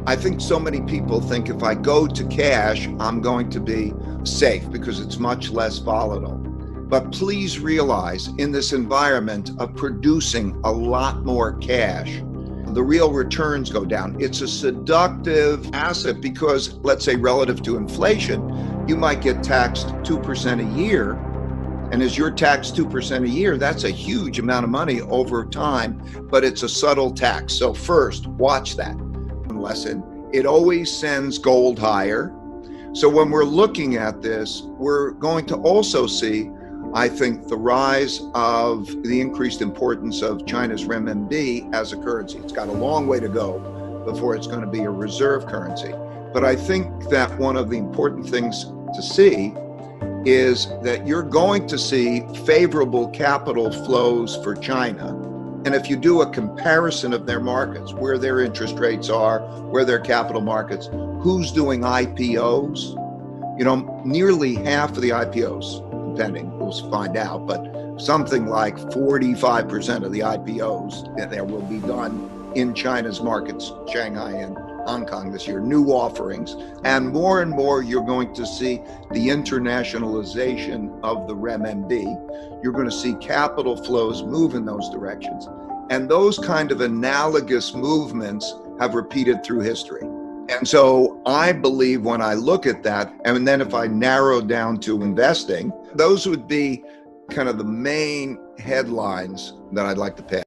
I think so many people think if I go to cash, I'm going to be safe because it's much less volatile. But please realize in this environment of producing a lot more cash, the real returns go down. It's a seductive asset because, let's say, relative to inflation, you might get taxed 2% a year. And as you're taxed 2% a year, that's a huge amount of money over time, but it's a subtle tax. So first, watch that lesson. It always sends gold higher. So when we're looking at this, we're going to also see, I think, the rise of the increased importance of China's renminbi as a currency. It's got a long way to go before it's going to be a reserve currency. But I think that one of the important things to see is that you're going to see favorable capital flows for China. And if you do a comparison of their markets, where their interest rates are, where their capital markets, who's doing IPOs, nearly half of the IPOs, depending, we'll find out, but something like 45% of the IPOs that there will be done in China's markets, Shanghai and Hong Kong this year, new offerings. And more you're going to see the internationalization of the renminbi. You're going to see capital flows move in those directions. And those kind of analogous movements have repeated through history. And so I believe when I look at that, and then if I narrow down to investing, those would be kind of the main headlines that I'd like to pass.